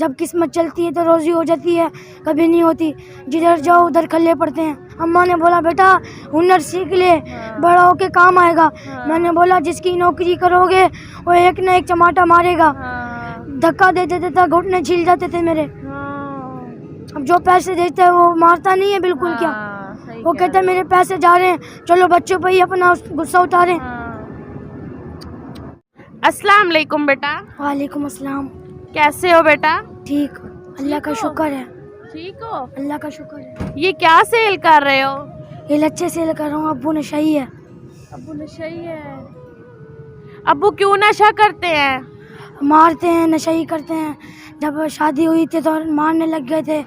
जब किस्मत चलती है तो रोज़ी हो जाती है, कभी नहीं होती। जिधर जाओ उधर खल्ले पड़ते हैं। अम्मा ने बोला बेटा हुनर सीख ले, बड़ा होके काम आएगा। मैंने बोला जिसकी नौकरी करोगे वो एक ना एक चमाटा मारेगा। धक्का दे देता था, घुटने छिल जाते थे मेरे। अब जो पैसे देता है वो मारता नहीं है बिल्कुल। क्या वो कहता है मेरे पैसे जा रहे हैं, चलो बच्चों पे ही अपना गुस्सा उतारें। अस्सलाम वालेकुम बेटा। वालेकुम अस्सलाम। कैसे हो बेटा? ठीक, अल्लाह का शुक्र है। ठीक हो? अल्लाह का शुक्र है। ये क्या सेल कर रहे हो? ये लच्छे सेल कर रहा हूँ। अब्बू नशाई है। अब्बू नशाई है। अब्बू क्यों नशा करते हैं? मारते हैं, नशाई करते हैं। जब शादी हुई थी तो मारने लग गए थे,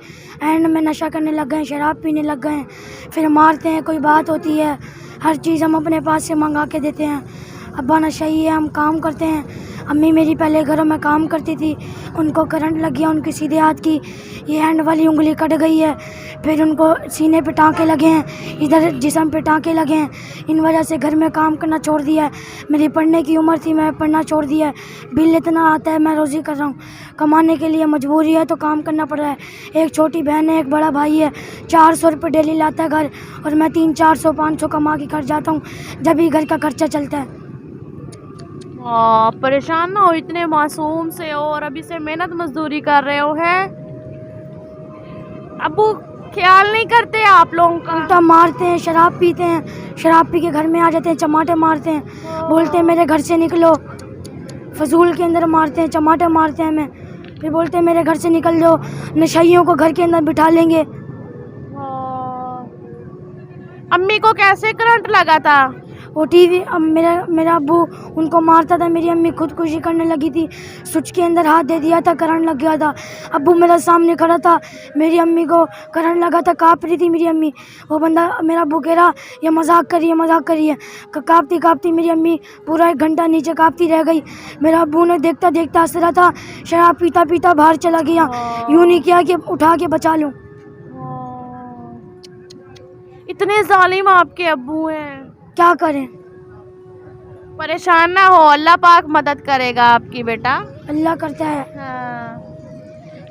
एंड में नशा करने लग गए, शराब पीने लग गए, फिर मारते हैं। कोई बात होती है, हर चीज़ हम अपने पास से मंगा के देते हैं। अब्बा नशाई है, हम काम करते हैं। अम्मी मेरी पहले घरों में काम करती थी, उनको करंट लग गया उनकी सीधे हाथ की, ये हैंड वाली उंगली कट गई है। फिर उनको सीने पे टाँके लगे हैं, इधर जिस्म पे टाँके लगे हैं। इन वजह से घर में काम करना छोड़ दिया है। मेरी पढ़ने की उम्र थी, मैं पढ़ना छोड़ दिया है। बिल इतना आता है, मैं रोज़ी कर रहा हूँ। कमाने के लिए मजबूरी है तो काम करना पड़ रहा है। एक छोटी बहन है, एक बड़ा भाई है। 400 रुपये डेली लाता है घर, और मैं 300-400-500 कमा के घर जाता हूँ, जब ही घर का खर्चा चलता है। परेशान ना हो, इतने मासूम से हो और अभी से मेहनत मजदूरी कर रहे हो। है अब्बू ख्याल नहीं करते आप लोगों का? उल्टा मारते हैं, शराब पीते हैं, शराब पी के घर में आ जाते हैं, चमाटे मारते हैं। बोलते हैं मेरे घर से निकलो, फजूल के अंदर मारते हैं, चमाटे मारते हैं हमें। फिर बोलते हैं मेरे घर से निकल जाओ, नशाइयों को घर के अंदर बिठा लेंगे। अम्मी को कैसे करंट लगा था? वो टीवी, अब मेरा अब्बू उनको मारता था, मेरी अम्मी खुदकुशी करने लगी थी, स्विच के अंदर हाथ दे दिया था, करंट लग गया था। अब्बू मेरा सामने खड़ा था, मेरी अम्मी को करंट लगा था, काँप रही थी मेरी अम्मी। वो बंदा मेरा अब्बू कह रहा ये मजाक करिए, मजाक करिए। काँपती काँपती मेरी अम्मी पूरा 1 घंटा नीचे काँपती रह गई। मेरा अब्बू ने देखता देखता हंस रहा था, शराब पीता पीता बाहर चला गया। यूँ नहीं किया कि उठा के बचा लूँ। इतने जालिम आपके अब्बू हैं, क्या करें? परेशान ना हो, अल्लाह पाक मदद करेगा आपकी बेटा। अल्लाह करता है।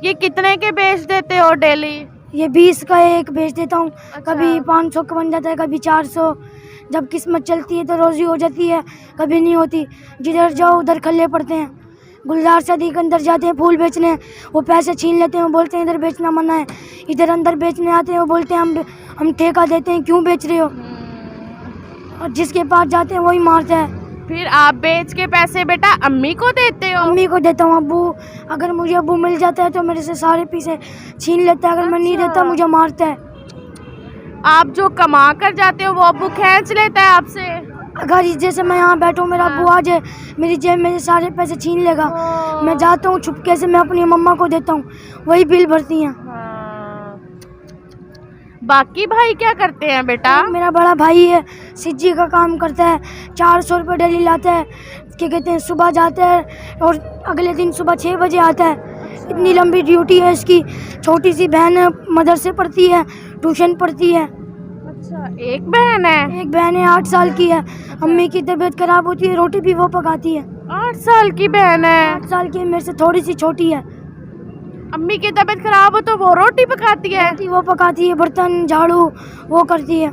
ये कितने के बेच देते हो डेली? ये 20 का एक बेच देता हूँ। अच्छा। कभी 500 का बन जाता है, कभी 400। जब किस्मत चलती है तो रोज़ी हो जाती है, कभी नहीं होती। जिधर जाओ उधर खल्ले पड़ते हैं। गुलजार शादी के अंदर जाते हैं फूल बेचने, वो पैसे छीन लेते हैं, वो बोलते हैं इधर बेचना मना है। इधर अंदर बेचने आते हैं, वो बोलते हैं हम ठेका देते हैं, क्यों बेच रहे हो? और जिसके पास जाते हैं वही मारता है। फिर आप बेच के पैसे बेटा अम्मी को देते हो? अम्मी को देता हूँ। अब्बू, अगर मुझे अब्बू मिल जाता है तो मेरे से सारे पैसे छीन लेता है, अगर मैं नहीं देता मुझे मारता है। आप जो कमा कर जाते हो वो अब्बू खींच लेता है आपसे? अगर जैसे मैं यहाँ बैठूँ, मेरा अब्बू आ जाए, मेरी जेब में से सारे पैसे छीन लेगा। मैं जाता हूँ छुपके से, मैं अपनी मम्मा को देता हूँ, वही बिल भरती हैं। बाकी भाई क्या करते हैं बेटा? मेरा बड़ा भाई है, सिज्जी का काम करता है, 400 रुपये डेली लाता है। क्या कहते हैं, सुबह जाता है और अगले दिन सुबह 6 बजे आता है। इतनी लंबी ड्यूटी है इसकी। छोटी सी बहन है, मदरसे पढ़ती है, ट्यूशन पढ़ती है। अच्छा, एक बहन है? एक बहन है, 8 साल की है। अम्मी की तबीयत खराब होती है, रोटी भी वो पकाती है। 8 साल की बहन है? 8 साल की, मेरे से थोड़ी सी छोटी है। अम्मी की तबीयत खराब हो तो वो रोटी पकाती है? रोटी वो पकाती है, बर्तन झाड़ू वो करती है।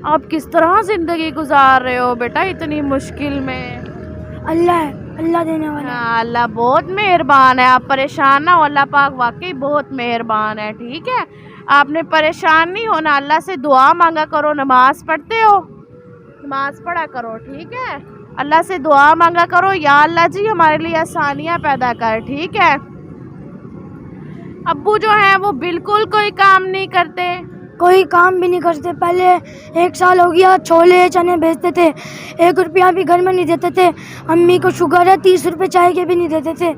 आप किस तरह जिंदगी गुजार रहे हो बेटा इतनी मुश्किल में? अल्लाह है, अल्लाह देने वाला है। अल्लाह बहुत मेहरबान है। आप परेशान ना हो, अल्लाह पाक वाकई बहुत मेहरबान है। ठीक है, आपने परेशान नहीं होना, अल्लाह से दुआ मांगा करो। नमाज पढ़ते हो? नमाज पढ़ा करो, ठीक है। अल्लाह से दुआ मांगा करो, या अल्लाह जी हमारे लिए आसानियाँ पैदा कर। ठीक है। अब्बू जो हैं वो बिल्कुल कोई काम नहीं करते? कोई काम भी नहीं करते। पहले 1 साल हो गया छोले चने बेचते थे, 1 रुपया भी घर में नहीं देते थे। अम्मी को शुगर है, 30 रुपये चाय के भी नहीं देते थे।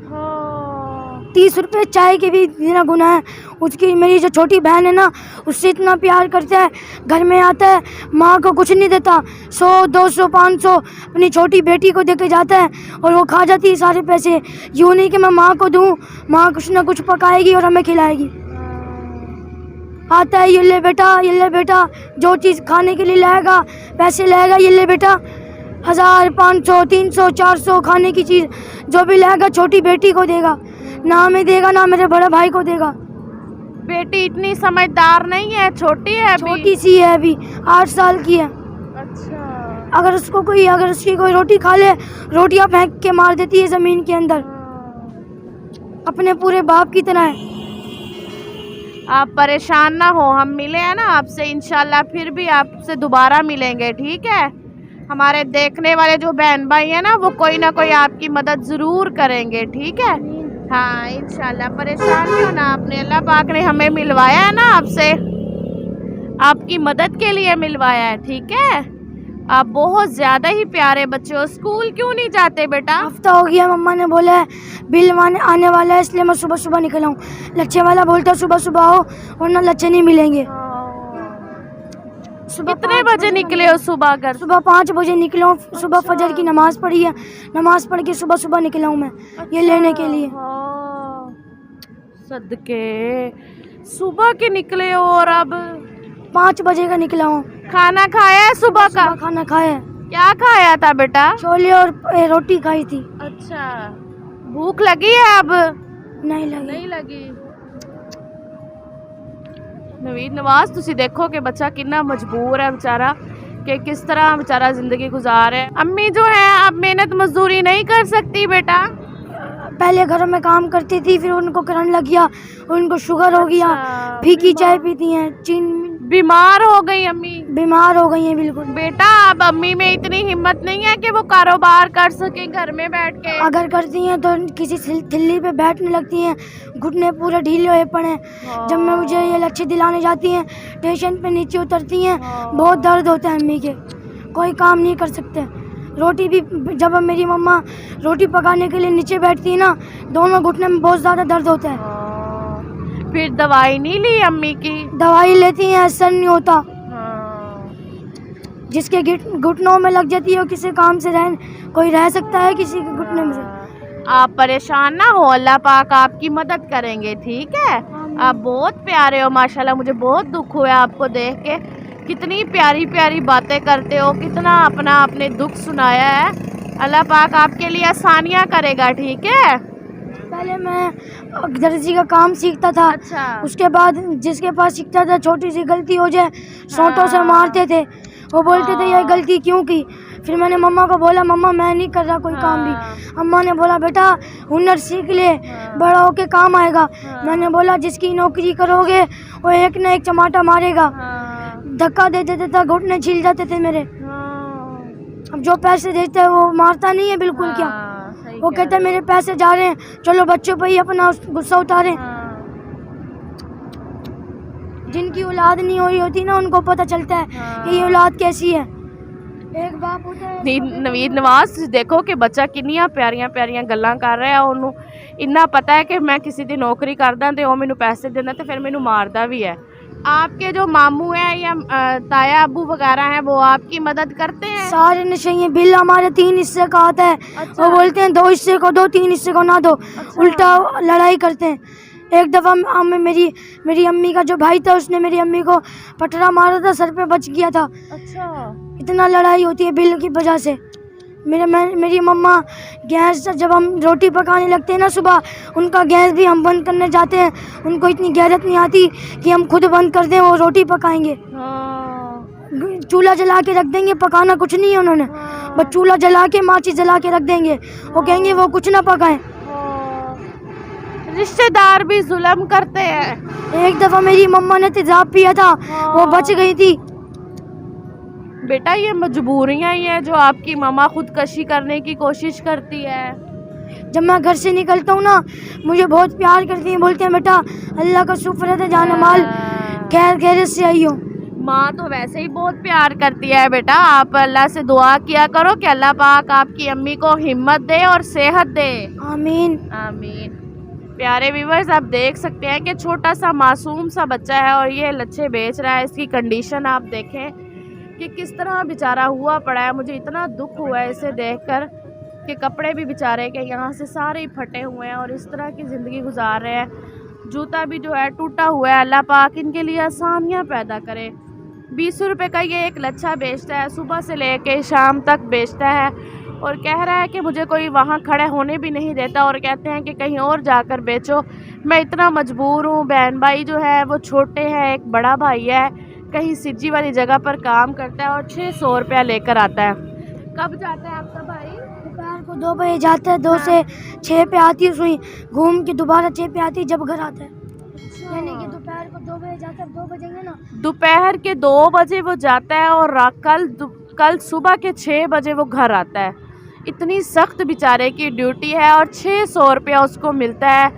30 रुपये चाय के भी देना गुनाह है। उसकी, मेरी जो छोटी बहन है ना, उससे इतना प्यार करता है, घर में आता है, माँ को कुछ नहीं देता। 100, 200, 500 अपनी छोटी बेटी को दे के जाता है और वो खा जाती है सारे पैसे। यूँ नहीं कि मैं माँ को दूँ, माँ कुछ ना कुछ पकाएगी और हमें खिलाएगी। आता है, ये ले बेटा, ये ले बेटा, जो चीज़ खाने के लिए लाएगा, पैसे लाएगा, ये ले बेटा। 1000, 500, 300, 400 खाने की चीज़ जो भी लाएगा छोटी बेटी को देगा, ना हमें देगा ना मेरे बड़े भाई को देगा। बेटी इतनी समझदार नहीं है, छोटी है अभी। छोटी सी है, अभी 8 साल की है। अच्छा। अगर उसकी कोई रोटी खा ले, रोटियां फेंक के मार देती है ज़मीन के अंदर, अपने पूरे बाप की तरह है। आप परेशान ना हो, हम मिले हैं ना आपसे, इंशाल्लाह फिर भी आपसे दोबारा मिलेंगे, ठीक है। हमारे देखने वाले जो बहन भाई हैं ना, वो कोई ना कोई आपकी मदद ज़रूर करेंगे, ठीक है। हाँ इंशाल्लाह, परेशान नहीं होना आपने, अल्लाह पाक ने हमें मिलवाया है ना आपसे, आपकी मदद के लिए मिलवाया है, ठीक है। आप बहुत ज़्यादा ही प्यारे बच्चे हो। स्कूल क्यों नहीं जाते बेटा? हफ्ता हो गया, मम्मा ने बोला है बिल आने वाला है, इसलिए मैं सुबह सुबह निकला हूँ। लच्छे वाला बोलता सुबह सुबह आओ वरना लच्छे नहीं मिलेंगे। सुबह कितने बजे निकले हो सुबह घर? सुबह 5 बजे निकला हूँ। सुबह फजर की नमाज पढ़ी है, नमाज पढ़ के सुबह सुबह निकला हूँ मैं ये लेने के लिए। सदके सुबह के निकले हो और अब 5 बजे का निकला हूँ। खाना खाया है सुबह का? खाना खाया है। क्या खाया था बेटा? छोले और रोटी खाई थी। अच्छा, भूख लगी है अब? नहीं लगी। नहीं लगी। नवीद नवाज, तुसी देखो कि बच्चा कितना मजबूर है बेचारा, कि किस तरह बेचारा जिंदगी गुजार है। अम्मी जो है अब मेहनत मजदूरी नहीं कर सकती बेटा? पहले घरों में काम करती थी, फिर उनको करंट लग गया, उनको शुगर हो गया, अच्छा, फीकी चाय पीती हैं, चीन बीमार हो गई अम्मी? बीमार हो गई हैं बिल्कुल। बेटा अब अम्मी में इतनी हिम्मत नहीं है कि वो कारोबार कर सके घर में बैठ के? अगर करती हैं तो किसी थिल्ली पे बैठने लगती हैं, घुटने पूरे ढीले हुए पड़े। जब मैं मुझे ये लच्छे दिलाने जाती हैं, स्टेशन पे नीचे उतरती हैं, बहुत दर्द होता है अम्मी के, कोई काम नहीं कर सकते। रोटी भी जब मेरी मम्मा रोटी पकाने के लिए नीचे बैठती है ना, दोनों घुटने में बहुत ज़्यादा दर्द होता है। फिर दवाई नहीं ली अम्मी की? दवाई लेती हैं, असर नहीं होता। जिसके घुटनों में लग जाती है, किसी काम से कोई रह सकता है किसी के घुटने में से। आप परेशान ना हो, अल्लाह पाक आपकी मदद करेंगे, ठीक है। आप बहुत प्यारे हो माशाल्लाह, मुझे बहुत दुख हुआ आपको देख के, कितनी प्यारी प्यारी बातें करते हो, कितना अपने दुख सुनाया है। अल्लाह पाक आपके लिए आसानियाँ करेगा, ठीक है। पहले मैं दर्जी का काम सीखता था। अच्छा। उसके बाद जिसके पास सीखता था, छोटी सी गलती हो जाए सोंटों से मारते थे, वो बोलते थे ये गलती क्यों की। फिर मैंने मम्मा को बोला मम्मा मैं नहीं कर रहा कोई काम भी। अम्मा ने बोला बेटा हुनर सीख ले, बड़ा होके काम आएगा। मैंने बोला जिसकी नौकरी करोगे वो एक न एक चमाटा मारेगा। धक्का दे देते थे, घुटने छिल जाते थे मेरे। अब जो पैसे देते हैं वो मारता नहीं है बिल्कुल। क्या वो कहते हैं मेरे पैसे जा रहे हैं, चलो बच्चों पर ही अपना गुस्सा उतारें। जिनकी औलाद नहीं हो रही होती ना, उनको पता चलता है कि ये औलाद कैसी है। एक बाप होता है। नवीद नवाज देखो कि बच्चा किन्नियां प्यारियां प्यारियां गल्लां कर रहा है। ਉਹਨੂੰ इन्ना पता है कि मैं किसी दी नौकरी करदा ते ਉਹ ਮੈਨੂੰ पैसे देना ते फिर मैनू मारदा भी है। आपके जो मामू हैं या ताया अबू वगैरह हैं, वो आपकी मदद करते हैं? सारे नशे बिल हमारे 3 हिस्से का आता है। अच्छा। वो बोलते हैं 2 हिस्से को दो, 3 हिस्से को ना दो। अच्छा। उल्टा लड़ाई करते हैं। एक दफ़ा मेरी अम्मी का जो भाई था, उसने मेरी अम्मी को पटरा मारा था, सर पे बच गया था। अच्छा। इतना लड़ाई होती है बिल की वजह से। मेरी मम्मा गैस जब हम रोटी पकाने लगते हैं ना सुबह, उनका गैस भी हम बंद करने जाते हैं। उनको इतनी गैरत नहीं आती कि हम खुद बंद कर दें, वो रोटी पकाएंगे। चूल्हा जला के रख देंगे, पकाना कुछ नहीं है उन्होंने, बस चूल्हा जला के माचिस जला के रख देंगे। वो कहेंगे वो कुछ ना पकाएं। रिश्तेदार भी जुल्म करते हैं। एक दफ़ा मेरी मम्मा ने तेजाब पिया था, वो बच गई थी। बेटा ये मजबूरियाँ ही है जो आपकी मामा खुदकशी करने की कोशिश करती है। जब मैं घर से निकलता हूँ ना, मुझे बहुत प्यार करती हैं, बोलते हैं बेटा अल्लाह का शुक्र है जान माल खैर खैरियत से आई हो। माँ तो वैसे ही बहुत प्यार करती है बेटा। आप अल्लाह से दुआ किया करो कि अल्लाह पाक आपकी अम्मी को हिम्मत दे और सेहत दे। आमीन आमीन। प्यारे व्यूअर्स, आप देख सकते हैं कि छोटा सा मासूम सा बच्चा है और ये लच्छे बेच रहा है। इसकी कंडीशन आप देखें कि किस तरह बेचारा हुआ पड़ा है। मुझे इतना दुख हुआ है इसे देखकर कि कपड़े भी बेचारे के यहाँ से सारे फटे हुए हैं और इस तरह की ज़िंदगी गुजार रहे हैं। जूता भी जो है टूटा हुआ है। अल्लाह पाक इनके लिए आसानियाँ पैदा करे। 20 रुपए का ये एक लच्छा बेचता है, सुबह से लेके शाम तक बेचता है। और कह रहा है कि मुझे कोई वहाँ खड़े होने भी नहीं देता और कहते हैं कि कहीं और जाकर बेचो। मैं इतना मजबूर हूँ। बहन भाई जो है वो छोटे हैं, एक बड़ा भाई है कहीं सिज्जी वाली जगह पर काम करता है और 600 रुपया लेकर आता है। कब जाता है आपका भाई? दोपहर को 2 बजे जाता है, 2 से 6 पे आती है सुई, घूम के दोबारा 6 पे आती है जब घर आता है। यानी कि दोपहर को 2 बजे जाता है, 2 बजेंगे ना, दोपहर के 2 बजे वो जाता है और कल सुबह के 6 बजे वो घर आता है। इतनी सख्त बेचारे की ड्यूटी है और 600 रुपया उसको मिलता है।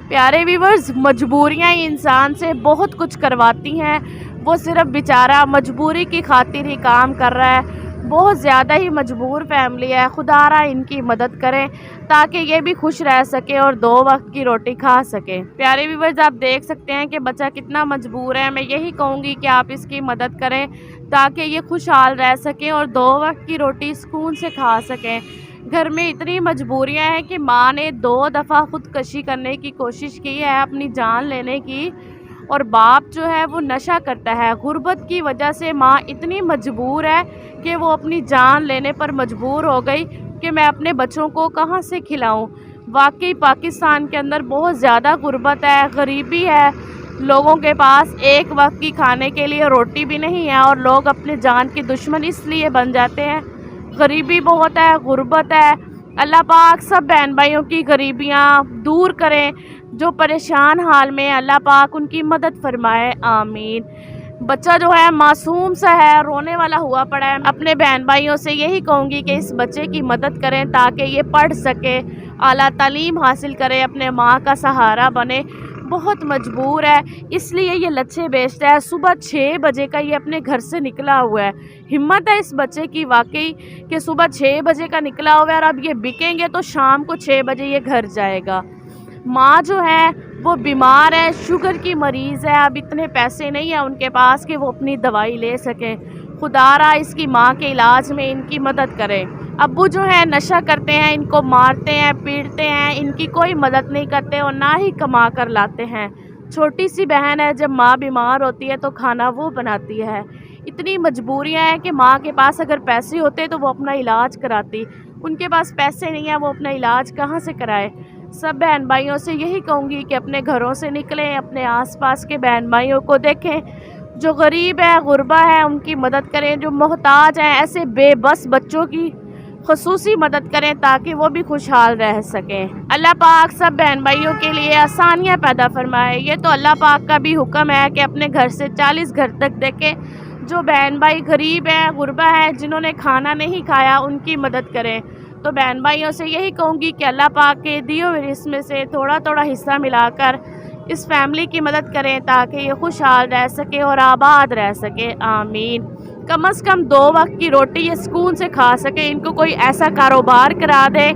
प्यारे व्यूवर्स, मजबूरियाँ इंसान से बहुत कुछ करवाती हैं। वो सिर्फ बेचारा मजबूरी की खातिर ही काम कर रहा है। बहुत ज़्यादा ही मजबूर फैमिली है। खुदारा इनकी मदद करें ताकि ये भी खुश रह सके और 2 वक्त की रोटी खा सके। प्यारे व्यूवर्स, आप देख सकते हैं कि बच्चा कितना मजबूर है। मैं यही कहूँगी कि आप इसकी मदद करें ताकि ये खुशहाल रह सकें और 2 वक्त की रोटी सुकून से खा सकें। घर में इतनी मजबूरियां हैं कि माँ ने 2 दफ़ा ख़ुदकशी करने की कोशिश की है, अपनी जान लेने की, और बाप जो है वो नशा करता है। गुर्बत की वजह से माँ इतनी मजबूर है कि वो अपनी जान लेने पर मजबूर हो गई कि मैं अपने बच्चों को कहाँ से खिलाऊं। वाकई पाकिस्तान के अंदर बहुत ज़्यादा गुर्बत है, गरीबी है। लोगों के पास एक वक्त की खाने के लिए रोटी भी नहीं है और लोग अपने जान के दुश्मन इसलिए बन जाते हैं। गरीबी बहुत है, गुर्बत है। अल्लाह पाक सब बहन भाइयों की गरीबियाँ दूर करें। जो परेशान हाल में, अल्लाह पाक उनकी मदद फरमाए, आमीन। बच्चा जो है मासूम सा है, रोने वाला हुआ पड़ा है। अपने बहन भाइयों से यही कहूँगी कि इस बच्चे की मदद करें ताकि ये पढ़ सके, आला तालीम हासिल करे, अपने माँ का सहारा बने। बहुत मजबूर है इसलिए ये लच्छे बेचता है। सुबह 6 बजे का ये अपने घर से निकला हुआ है। हिम्मत है इस बच्चे की वाकई कि सुबह 6 बजे का निकला हुआ है और अब ये बिकेंगे तो शाम को 6 बजे ये घर जाएगा। माँ जो है वो बीमार है, शुगर की मरीज़ है। अब इतने पैसे नहीं है उनके पास कि वो अपनी दवाई ले सकें। खुदारा इसकी माँ के इलाज में इनकी मदद करें। अब्बू जो है नशा करते हैं, इनको मारते हैं, पीटते हैं, इनकी कोई मदद नहीं करते और ना ही कमा कर लाते हैं। छोटी सी बहन है, जब माँ बीमार होती है तो खाना वो बनाती है। इतनी मजबूरियाँ हैं कि माँ के पास अगर पैसे होते तो वो अपना इलाज कराती। उनके पास पैसे नहीं है, वो अपना इलाज कहाँ से कराए। सब बहन भाइयों से यही कहूँगी कि अपने घरों से निकलें, अपने आसपास के बहन भाइयों को देखें। जो गरीब है, गुरबा है, उनकी मदद करें। जो मोहताज हैं, ऐसे बेबस बच्चों की खुसूसी मदद करें ताकि वो भी खुशहाल रह सकें। अल्लाह पाक सब बहन भाइयों के लिए आसानियाँ पैदा फरमाए। ये तो अल्लाह पाक का भी हुक्म है कि अपने घर से 40 घर तक देखें। जो बहन भाई गरीब हैं, गुरबा है, जिन्होंने खाना नहीं खाया, उनकी मदद करें। तो बहन भाइयों से यही कहूँगी कि अल्लाह पाक के दिए हुए इसमें से थोड़ा थोड़ा हिस्सा मिलाकर इस फैमिली की मदद करें ताकि ये खुशहाल रह सके और आबाद रह सके, आमीन। कम से कम 2 वक्त की रोटी ये सुकून से खा सके। इनको कोई ऐसा कारोबार करा दे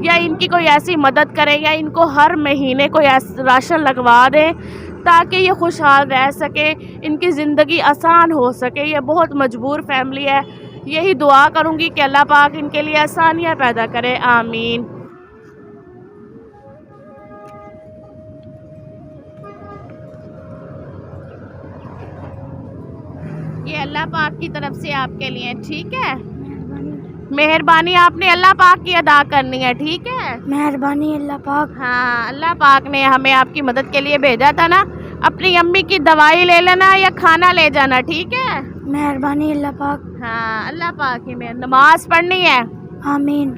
या इनकी कोई ऐसी मदद करे या इनको हर महीने कोई राशन लगवा दे ताकि ये खुशहाल रह सके, इनकी ज़िंदगी आसान हो सके। ये बहुत मजबूर फैमिली है। यही दुआ करूँगी कि अल्लाह पाक इनके लिए आसानियाँ पैदा करे, आमीन। ये अल्लाह पाक की तरफ से आपके लिए, ठीक है। मेहरबानी आपने अल्लाह पाक की अदा करनी है, ठीक है। मेहरबानी अल्लाह पाक। हाँ, अल्लाह पाक ने हमें आपकी मदद के लिए भेजा था ना। अपनी अम्मी की दवाई ले लेना या खाना ले जाना, ठीक है। मेहरबानी अल्लाह पाक। हाँ, अल्लाह पाक ही में नमाज पढ़नी है, आमीन।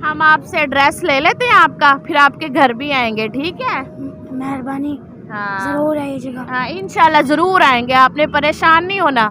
हम आपसे एड्रेस ले लेते हैं आपका, फिर आपके घर भी आएंगे, ठीक है। मेहरबानी। हाँ ज़रूर है ये जगह। हाँ, इंशाल्लाह ज़रूर आएंगे। आपने परेशान नहीं होना।